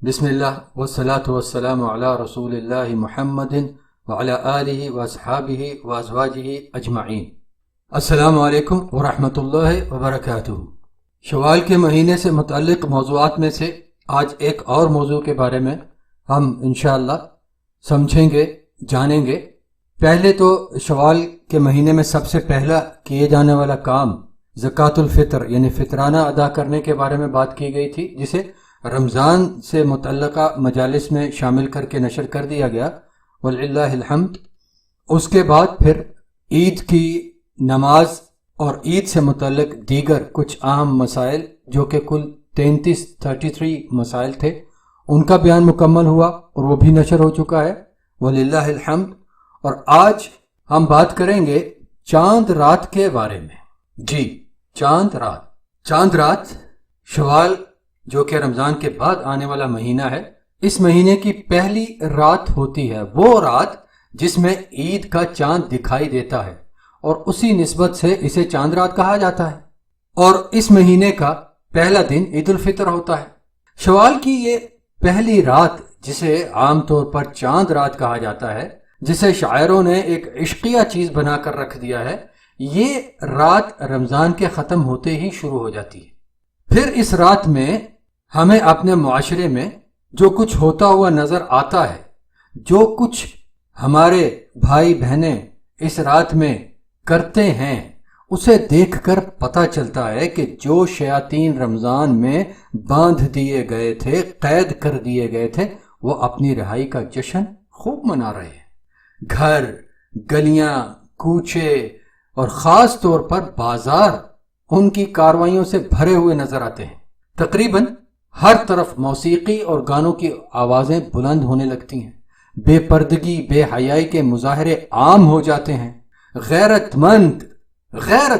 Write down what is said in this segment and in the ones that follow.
بسم اللہ والصلاة والسلام علی رسول اللہ محمد وعلی آلہ واصحابہ وازواجہ اجمعین۔ السلام علیکم ورحمۃ اللہ وبرکاتہ۔ شوال کے مہینے سے متعلق موضوعات میں سے آج ایک اور موضوع کے بارے میں ہم انشاءاللہ سمجھیں گے، جانیں گے۔ پہلے تو شوال کے مہینے میں سب سے پہلا کیے جانے والا کام زکوٰۃ الفطر یعنی فطرانہ ادا کرنے کے بارے میں بات کی گئی تھی، جسے رمضان سے متعلقہ مجالس میں شامل کر کے نشر کر دیا گیا، وللہ الحمد۔ اس کے بعد پھر عید کی نماز اور عید سے متعلق دیگر کچھ اہم مسائل، جو کہ کل 33 مسائل تھے، ان کا بیان مکمل ہوا اور وہ بھی نشر ہو چکا ہے، وللہ الحمد۔ اور آج ہم بات کریں گے چاند رات کے بارے میں۔ جی، چاند رات شوال جو کہ رمضان کے بعد آنے والا مہینہ ہے، اس مہینے کی پہلی رات ہوتی ہے، وہ رات جس میں عید کا چاند دکھائی دیتا ہے، اور اسی نسبت سے اسے چاند رات کہا جاتا ہے۔ اور اس مہینے کا پہلا دن عید الفطر ہوتا ہے۔ شوال کی یہ پہلی رات، جسے عام طور پر چاند رات کہا جاتا ہے، جسے شاعروں نے ایک عشقیہ چیز بنا کر رکھ دیا ہے، یہ رات رمضان کے ختم ہوتے ہی شروع ہو جاتی ہے۔ پھر اس رات میں ہمیں اپنے معاشرے میں جو کچھ ہوتا ہوا نظر آتا ہے، جو کچھ ہمارے بھائی بہنیں اس رات میں کرتے ہیں، اسے دیکھ کر پتہ چلتا ہے کہ جو شیاطین رمضان میں باندھ دیے گئے تھے، قید کر دیے گئے تھے، وہ اپنی رہائی کا جشن خوب منا رہے ہیں۔ گھر، گلیاں، کوچے اور خاص طور پر بازار ان کی کاروائیوں سے بھرے ہوئے نظر آتے ہیں۔ تقریباً ہر طرف موسیقی اور گانوں کی آوازیں بلند ہونے لگتی ہیں، بے پردگی، بے حیائی کے مظاہرے عام ہو جاتے ہیں۔ غیرت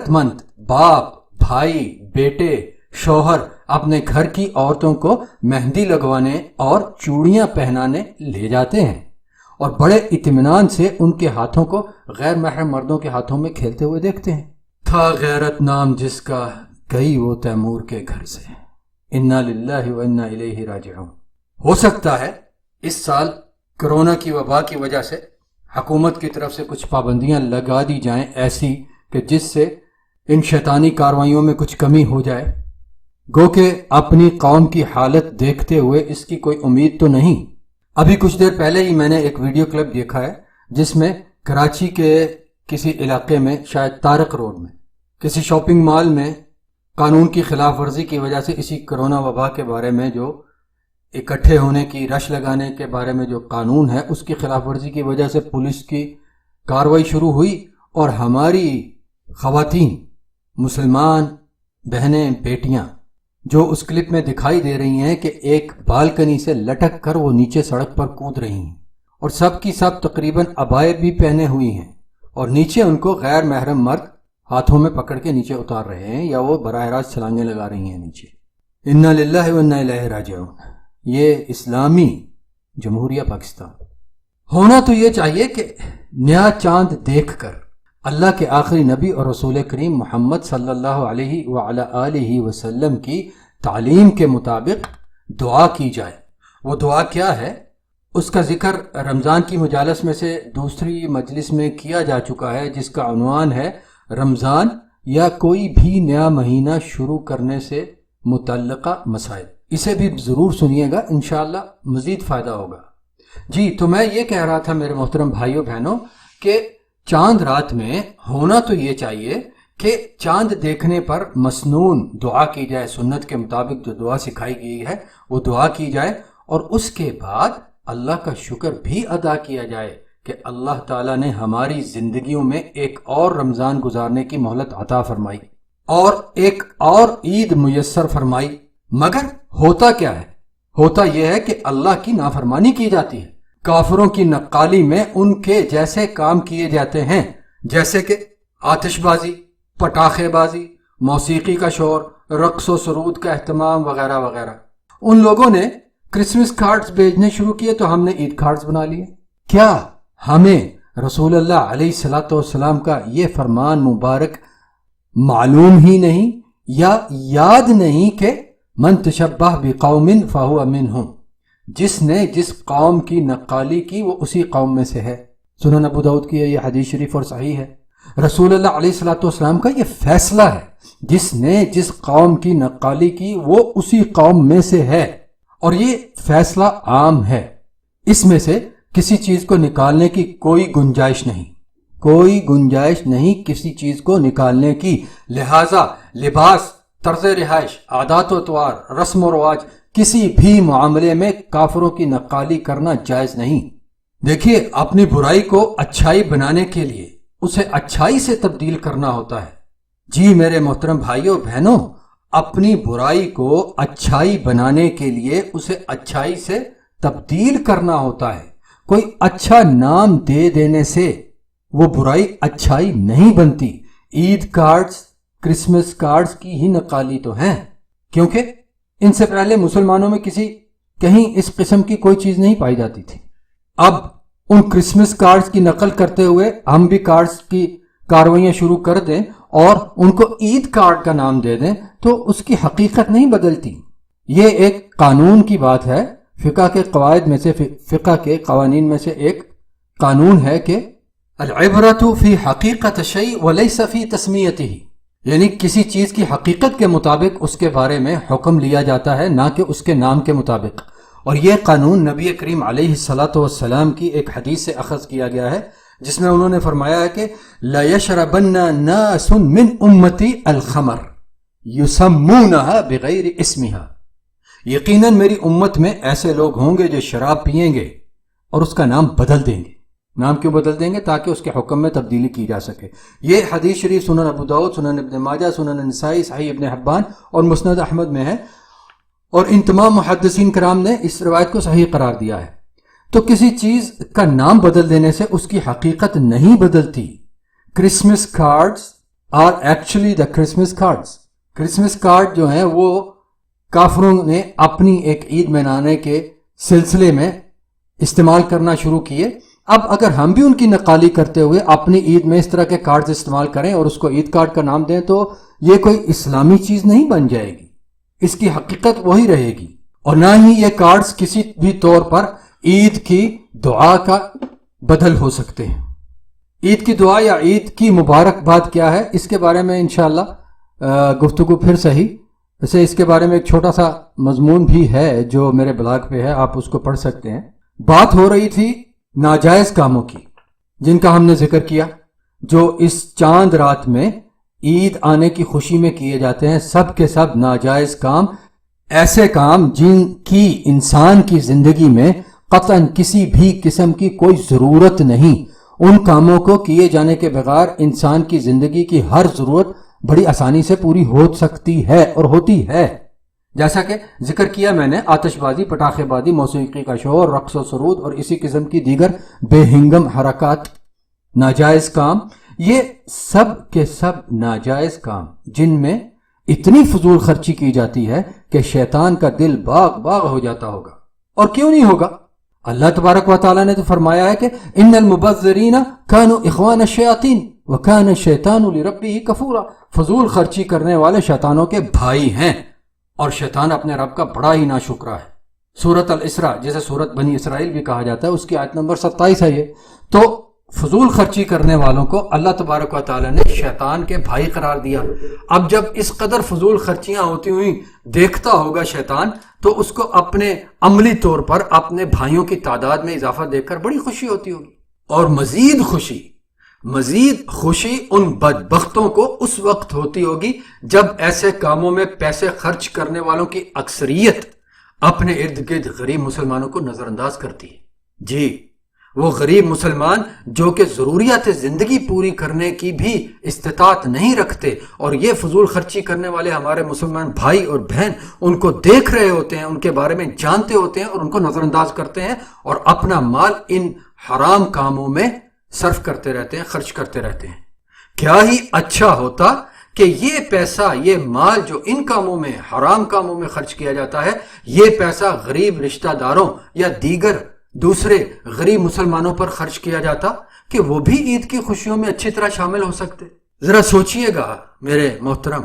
مند باپ، بھائی، بیٹے، شوہر اپنے گھر کی عورتوں کو مہندی لگوانے اور چوڑیاں پہنانے لے جاتے ہیں، اور بڑے اطمینان سے ان کے ہاتھوں کو غیر محرم مردوں کے ہاتھوں میں کھیلتے ہوئے دیکھتے ہیں۔ تھا غیرت نام جس کا، گئی وہ تیمور کے گھر سے، انا للہ و انا الیہ راجعون۔ ہو سکتا ہے اس سال کرونا کی وبا کی وجہ سے حکومت کی طرف سے کچھ پابندیاں لگا دی جائیں، ایسی کہ جس سے ان شیطانی کاروائیوں میں کچھ کمی ہو جائے۔ گو کہ اپنی قوم کی حالت دیکھتے ہوئے اس کی کوئی امید تو نہیں۔ ابھی کچھ دیر پہلے ہی میں نے ایک ویڈیو کلپ دیکھا ہے، جس میں کراچی کے کسی علاقے میں، شاید طارق روڈ میں، کسی شاپنگ مال میں قانون کی خلاف ورزی کی وجہ سے اسی کرونا وبا کے بارے میں جو اکٹھے ہونے کی، رش لگانے کے بارے میں جو قانون ہے، اس کی خلاف ورزی کی وجہ سے پولیس کی کارروائی شروع ہوئی، اور ہماری خواتین، مسلمان بہنیں، بیٹیاں جو اس کلپ میں دکھائی دے رہی ہیں کہ ایک بالکنی سے لٹک کر وہ نیچے سڑک پر کود رہی ہیں، اور سب کی سب تقریباً عبائے بھی پہنے ہوئی ہیں، اور نیچے ان کو غیر محرم مرد ہاتھوں میں پکڑ کے نیچے اتار رہے ہیں، یا وہ براہ راست چھلانگیں لگا رہی ہیں نیچے۔ انا للہ و انا الیہ راجعون۔ یہ اسلامی جمہوریہ پاکستان ہونا تو یہ چاہیے کہ نیا چاند دیکھ کر اللہ کے آخری نبی اور رسول کریم محمد صلی اللہ علیہ وعلی آلہ وسلم کی تعلیم کے مطابق دعا کی جائے۔ وہ دعا کیا ہے، اس کا ذکر رمضان کی مجالس میں سے دوسری مجلس میں کیا جا چکا ہے، جس کا عنوان ہے رمضان یا کوئی بھی نیا مہینہ شروع کرنے سے متعلقہ مسائل۔ اسے بھی ضرور سنیے گا، انشاءاللہ مزید فائدہ ہوگا۔ جی، تو میں یہ کہہ رہا تھا میرے محترم بھائیوں بہنوں کہ چاند رات میں ہونا تو یہ چاہیے کہ چاند دیکھنے پر مسنون دعا کی جائے، سنت کے مطابق جو دعا سکھائی گئی ہے وہ دعا کی جائے، اور اس کے بعد اللہ کا شکر بھی ادا کیا جائے کہ اللہ تعالیٰ نے ہماری زندگیوں میں ایک اور رمضان گزارنے کی مہلت عطا فرمائی، اور ایک اور عید میسر فرمائی۔ مگر ہوتا کیا ہے؟ ہوتا یہ ہے کہ اللہ کی نافرمانی کی جاتی ہے۔ کافروں کی نقالی میں ان کے جیسے کام کیے جاتے ہیں، جیسے کہ آتش بازی، پٹاخے بازی، موسیقی کا شور، رقص و سرود کا اہتمام وغیرہ وغیرہ۔ ان لوگوں نے کرسمس کارڈز بھیجنے شروع کیے تو ہم نے عید کارڈز بنا لیے۔ کیا ہمیں رسول اللہ علیہ الصلوۃ والسلام کا یہ فرمان مبارک معلوم ہی نہیں یا یاد نہیں کہ من تشبہ بقوم فہو منہم، جس نے جس قوم کی نقالی کی وہ اسی قوم میں سے ہے۔ سنن ابو داؤد کی یہ حدیث شریف اور صحیح ہے۔ رسول اللہ علیہ الصلوۃ والسلام کا یہ فیصلہ ہے، جس نے جس قوم کی نقالی کی وہ اسی قوم میں سے ہے، اور یہ فیصلہ عام ہے۔ اس میں سے کسی چیز کو نکالنے کی کوئی گنجائش نہیں، کوئی گنجائش نہیں کسی چیز کو نکالنے کی۔ لہٰذا لباس، طرز رہائش، عادات و اطوار، رسم و رواج، کسی بھی معاملے میں کافروں کی نقالی کرنا جائز نہیں۔ دیکھیے، اپنی برائی کو اچھائی بنانے کے لیے اسے اچھائی سے تبدیل کرنا ہوتا ہے۔ جی میرے محترم بھائیوں بہنوں، اپنی برائی کو اچھائی بنانے کے لیے اسے اچھائی سے تبدیل کرنا ہوتا ہے۔ کوئی اچھا نام دے دینے سے وہ برائی اچھائی نہیں بنتی۔ عید کارڈز، کرسمس کارڈز کی ہی نقالی تو ہیں، کیونکہ ان سے پہلے مسلمانوں میں کہیں اس قسم کی کوئی چیز نہیں پائی جاتی تھی۔ اب ان کرسمس کارڈز کی نقل کرتے ہوئے ہم بھی کارڈز کی کاروائیاں شروع کر دیں اور ان کو عید کارڈ کا نام دے دیں تو اس کی حقیقت نہیں بدلتی۔ یہ ایک قانون کی بات ہے، فقہ کے قواعد میں سے، فقہ کے قوانین میں سے ایک قانون ہے کہ العبرۃ فی حقیقت الشیء ولیس فی تسمیتہ، یعنی کسی چیز کی حقیقت کے مطابق اس کے بارے میں حکم لیا جاتا ہے، نہ کہ اس کے نام کے مطابق۔ اور یہ قانون نبی کریم علیہ الصلاۃ والسلام کی ایک حدیث سے اخذ کیا گیا ہے، جس میں انہوں نے فرمایا ہے کہ لَيَشْرَبَنَّ نَاسٌ مِّنْ أُمَّتِي الْخَمْرَ يُسَمُّونَهَا بِغَيْرِ اسْمِهَا، یقیناً میری امت میں ایسے لوگ ہوں گے جو شراب پئیں گے اور اس کا نام بدل دیں گے۔ نام کیوں بدل دیں گے؟ تاکہ اس کے حکم میں تبدیلی کی جا سکے۔ یہ حدیث شریف سنن ابو داؤد، سنن ابن ماجہ، سنن نسائی، صحیح ابن حبان اور مسند احمد میں ہے، اور ان تمام محدثین کرام نے اس روایت کو صحیح قرار دیا ہے۔ تو کسی چیز کا نام بدل دینے سے اس کی حقیقت نہیں بدلتی۔ Christmas cards are actually the Christmas cards, Christmas card جو ہیں وہ کافروں نے اپنی ایک عید منانے کے سلسلے میں استعمال کرنا شروع کیے۔ اب اگر ہم بھی ان کی نقالی کرتے ہوئے اپنی عید میں اس طرح کے کارڈز استعمال کریں اور اس کو عید کارڈ کا نام دیں تو یہ کوئی اسلامی چیز نہیں بن جائے گی، اس کی حقیقت وہی رہے گی، اور نہ ہی یہ کارڈز کسی بھی طور پر عید کی دعا کا بدل ہو سکتے ہیں۔ عید کی دعا یا عید کی مبارکباد کیا ہے، اس کے بارے میں انشاءاللہ گفتگو پھر صحیح، ویسے اس کے بارے میں ایک چھوٹا سا مضمون بھی ہے جو میرے بلاگ پہ ہے، آپ اس کو پڑھ سکتے ہیں۔ بات ہو رہی تھی ناجائز کاموں کی، جن کا ہم نے ذکر کیا، جو اس چاند رات میں عید آنے کی خوشی میں کیے جاتے ہیں۔ سب کے سب ناجائز کام، ایسے کام جن کی انسان کی زندگی میں قطعاً کسی بھی قسم کی کوئی ضرورت نہیں۔ ان کاموں کو کیے جانے کے بغیر انسان کی زندگی کی ہر ضرورت بڑی آسانی سے پوری ہو سکتی ہے اور ہوتی ہے، جیسا کہ ذکر کیا میں نے، آتش بازی، پٹاخے بازی، موسیقی کا شور، رقص و سرود اور اسی قسم کی دیگر بے ہنگم حرکات، ناجائز کام، یہ سب کے سب ناجائز کام جن میں اتنی فضول خرچی کی جاتی ہے کہ شیطان کا دل باغ باغ ہو جاتا ہوگا۔ اور کیوں نہیں ہوگا؟ اللہ تبارک و تعالیٰ نے تو فرمایا ہے کہ ان المبذرین کانوا اخوان الشیاطین وکان الشیطان لربہ کفورا، فضول خرچی کرنے والے شیطانوں کے بھائی ہیں، اور شیطان اپنے رب کا بڑا ہی ناشکرا ہے۔ سورۃ الاسراء، جسے سورۃ بنی اسرائیل بھی کہا جاتا ہے، اس کی آیت نمبر 27 ہے یہ۔ تو فضول خرچی کرنے والوں کو اللہ تبارک و تعالیٰ نے شیطان کے بھائی قرار دیا۔ اب جب اس قدر فضول خرچیاں ہوتی ہوئی دیکھتا ہوگا شیطان، تو اس کو اپنے عملی طور پر اپنے بھائیوں کی تعداد میں اضافہ دیکھ کر بڑی خوشی ہوتی ہوگی، اور مزید خوشی ان بدبختوں کو اس وقت ہوتی ہوگی جب ایسے کاموں میں پیسے خرچ کرنے والوں کی اکثریت اپنے ارد گرد غریب مسلمانوں کو نظر انداز کرتی ہے۔ جی، وہ غریب مسلمان جو کہ ضروریات زندگی پوری کرنے کی بھی استطاعت نہیں رکھتے، اور یہ فضول خرچی کرنے والے ہمارے مسلمان بھائی اور بہن ان کو دیکھ رہے ہوتے ہیں، ان کے بارے میں جانتے ہوتے ہیں اور ان کو نظر انداز کرتے ہیں، اور اپنا مال ان حرام کاموں میں صرف کرتے رہتے ہیں، خرچ کرتے رہتے ہیں۔ کیا ہی اچھا ہوتا کہ یہ پیسہ، یہ مال جو ان کاموں میں، حرام کاموں میں خرچ کیا جاتا ہے، یہ پیسہ غریب رشتہ داروں یا دیگر دوسرے غریب مسلمانوں پر خرچ کیا جاتا کہ وہ بھی عید کی خوشیوں میں اچھی طرح شامل ہو سکتے۔ ذرا سوچئے گا میرے محترم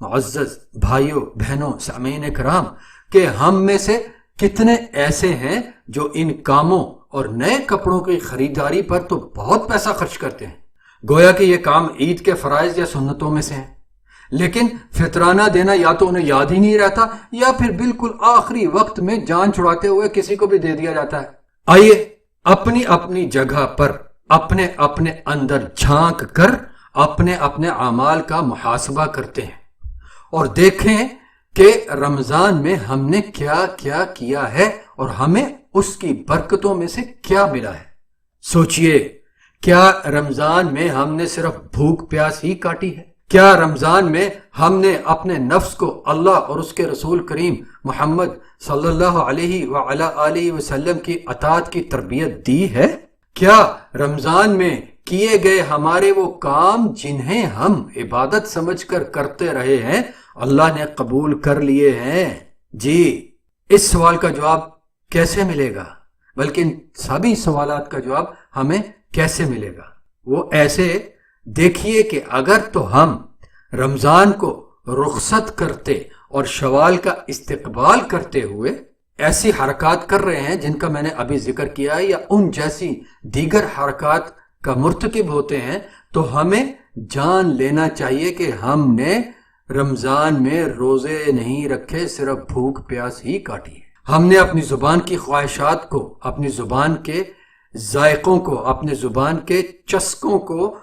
معزز بھائیوں بہنوں سامعین کرام کہ ہم میں سے کتنے ایسے ہیں جو ان کاموں اور نئے کپڑوں کی خریداری پر تو بہت پیسہ خرچ کرتے ہیں، گویا کہ یہ کام عید کے فرائض یا سنتوں میں سے ہیں، لیکن فطرانہ دینا یا تو انہیں یاد ہی نہیں رہتا یا پھر بالکل آخری وقت میں جان چھڑاتے ہوئے کسی کو بھی دے دیا جاتا ہے۔ آئیے اپنی اپنی جگہ پر اپنے اپنے اندر جھانک کر اپنے اپنے اعمال کا محاسبہ کرتے ہیں اور دیکھیں کہ رمضان میں ہم نے کیا کیا کیا ہے اور ہمیں اس کی برکتوں میں سے کیا ملا ہے۔ سوچئے، کیا رمضان میں ہم نے صرف بھوک پیاس ہی کاٹی ہے؟ کیا رمضان میں ہم نے اپنے نفس کو اللہ اور اس کے رسول کریم محمد صلی اللہ علیہ وعلی آلہ وسلم کی اطاعت کی تربیت دی ہے؟ کیا رمضان میں کیے گئے ہمارے وہ کام جنہیں ہم عبادت سمجھ کر کرتے رہے ہیں اللہ نے قبول کر لیے ہیں؟ جی، اس سوال کا جواب کیسے ملے گا، بلکہ ان سبھی سوالات کا جواب ہمیں کیسے ملے گا؟ وہ ایسے دیکھیے کہ اگر تو ہم رمضان کو رخصت کرتے اور شوال کا استقبال کرتے ہوئے ایسی حرکات کر رہے ہیں جن کا میں نے ابھی ذکر کیا ہے یا ان جیسی دیگر حرکات کا مرتکب ہوتے ہیں، تو ہمیں جان لینا چاہیے کہ ہم نے رمضان میں روزے نہیں رکھے، صرف بھوک پیاس ہی کاٹی ہے۔ ہم نے اپنی زبان کی خواہشات کو، اپنی زبان کے ذائقوں کو، اپنے زبان کے چسکوں کو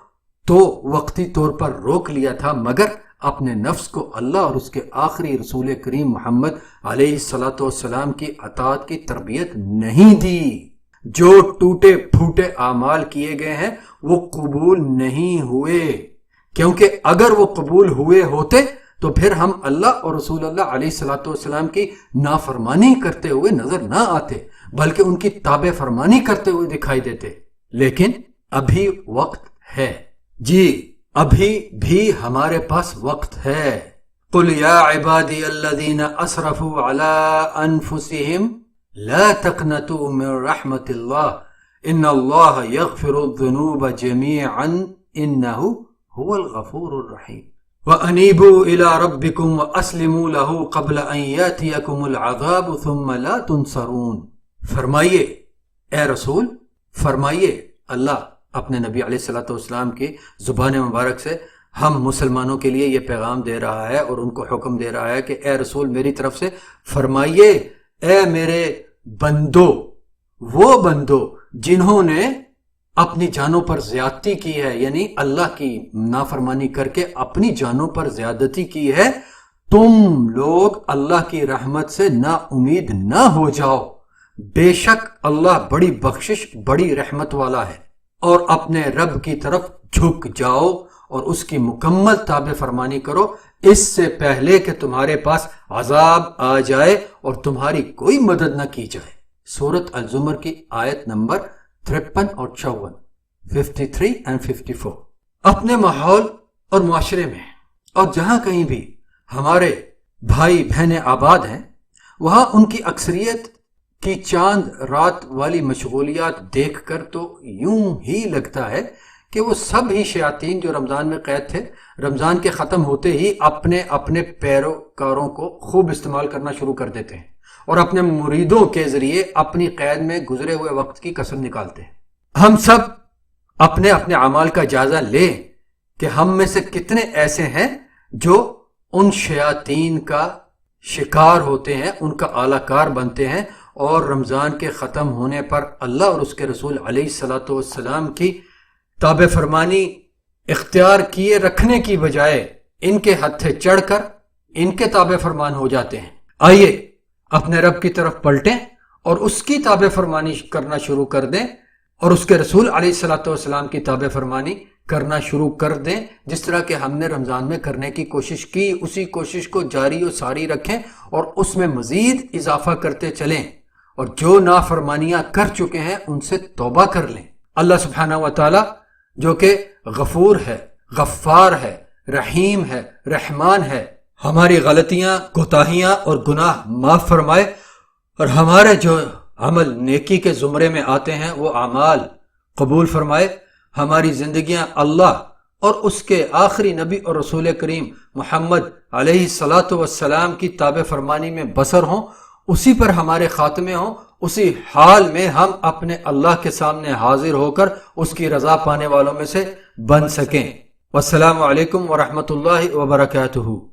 تو وقتی طور پر روک لیا تھا، مگر اپنے نفس کو اللہ اور اس کے آخری رسول کریم محمد علیہ الصلوۃ والسلام کی اطاعت کی تربیت نہیں دی۔ جو ٹوٹے پھوٹے اعمال کیے گئے ہیں وہ قبول نہیں ہوئے، کیونکہ اگر وہ قبول ہوئے ہوتے تو پھر ہم اللہ اور رسول اللہ علیہ الصلوۃ والسلام کی نافرمانی کرتے ہوئے نظر نہ آتے، بلکہ ان کی تابع فرمانی کرتے ہوئے دکھائی دیتے۔ لیکن ابھی وقت ہے، جی ابھی بھی ہمارے پاس وقت ہے۔ قل یا عبادی الذین اسرفوا علی انفسہم لا تقنطوا من رحمت اللہ ان اللہ یغفر الذنوب جميعا انہ هو الغفور الرحیم وانیبوا الی ربکم واسلموا له قبل ان یاتیکم العذاب ثم لا تنصرون۔ فرمائیے اے رسول، فرمائیے اللہ اپنے نبی علیہ الصلوۃ والسلام کی زبان مبارک سے ہم مسلمانوں کے لیے یہ پیغام دے رہا ہے اور ان کو حکم دے رہا ہے کہ اے رسول میری طرف سے فرمائیے، اے میرے بندو، وہ بندو جنہوں نے اپنی جانوں پر زیادتی کی ہے، یعنی اللہ کی نافرمانی کر کے اپنی جانوں پر زیادتی کی ہے، تم لوگ اللہ کی رحمت سے نا امید نہ ہو جاؤ، بے شک اللہ بڑی بخشش بڑی رحمت والا ہے، اور اپنے رب کی طرف جھک جاؤ اور اس کی مکمل تابع فرمانی کرو اس سے پہلے کہ تمہارے پاس عذاب آ جائے اور تمہاری کوئی مدد نہ کی جائے۔ سورۃ الزمر کی آیت نمبر 53 اور 54، 53 and 54۔ اپنے ماحول اور معاشرے میں اور جہاں کہیں بھی ہمارے بھائی بہنیں آباد ہیں، وہاں ان کی اکثریت کی چاند رات والی مشغولیات دیکھ کر تو یوں ہی لگتا ہے کہ وہ سب ہی شیاطین جو رمضان میں قید تھے، رمضان کے ختم ہوتے ہی اپنے اپنے پیروکاروں کو خوب استعمال کرنا شروع کر دیتے ہیں اور اپنے مریدوں کے ذریعے اپنی قید میں گزرے ہوئے وقت کی کسر نکالتے ہیں۔ ہم سب اپنے اپنے اعمال کا جائزہ لیں کہ ہم میں سے کتنے ایسے ہیں جو ان شیاطین کا شکار ہوتے ہیں، ان کا اعلی کار بنتے ہیں اور رمضان کے ختم ہونے پر اللہ اور اس کے رسول علیہ الصلوۃ والسلام کی تابع فرمانی اختیار کیے رکھنے کی بجائے ان کے ہتھے چڑھ کر ان کے تابع فرمان ہو جاتے ہیں۔ آئیے اپنے رب کی طرف پلٹیں اور اس کی تابع فرمانی کرنا شروع کر دیں اور اس کے رسول علیہ الصلوۃ والسلام کی تابع فرمانی کرنا شروع کر دیں، جس طرح کہ ہم نے رمضان میں کرنے کی کوشش کی، اسی کوشش کو جاری و ساری رکھیں اور اس میں مزید اضافہ کرتے چلیں، اور جو نافرمانیاں کر چکے ہیں ان سے توبہ کر لیں۔ اللہ سبحانہ و تعالی جو کہ غفور ہے، غفار ہے، رحیم ہے، رحمان ہے، ہماری غلطیاں، کوتاہیاں اور گناہ معاف فرمائے اور ہمارے جو عمل نیکی کے زمرے میں آتے ہیں وہ اعمال قبول فرمائے، ہماری زندگیاں اللہ اور اس کے آخری نبی اور رسول کریم محمد علیہ الصلوۃ والسلام کی تابع فرمانی میں بسر ہوں، اسی پر ہمارے خاتمے ہوں، اسی حال میں ہم اپنے اللہ کے سامنے حاضر ہو کر اس کی رضا پانے والوں میں سے بن سکیں۔ والسلام علیکم ورحمۃ اللہ وبرکاتہ۔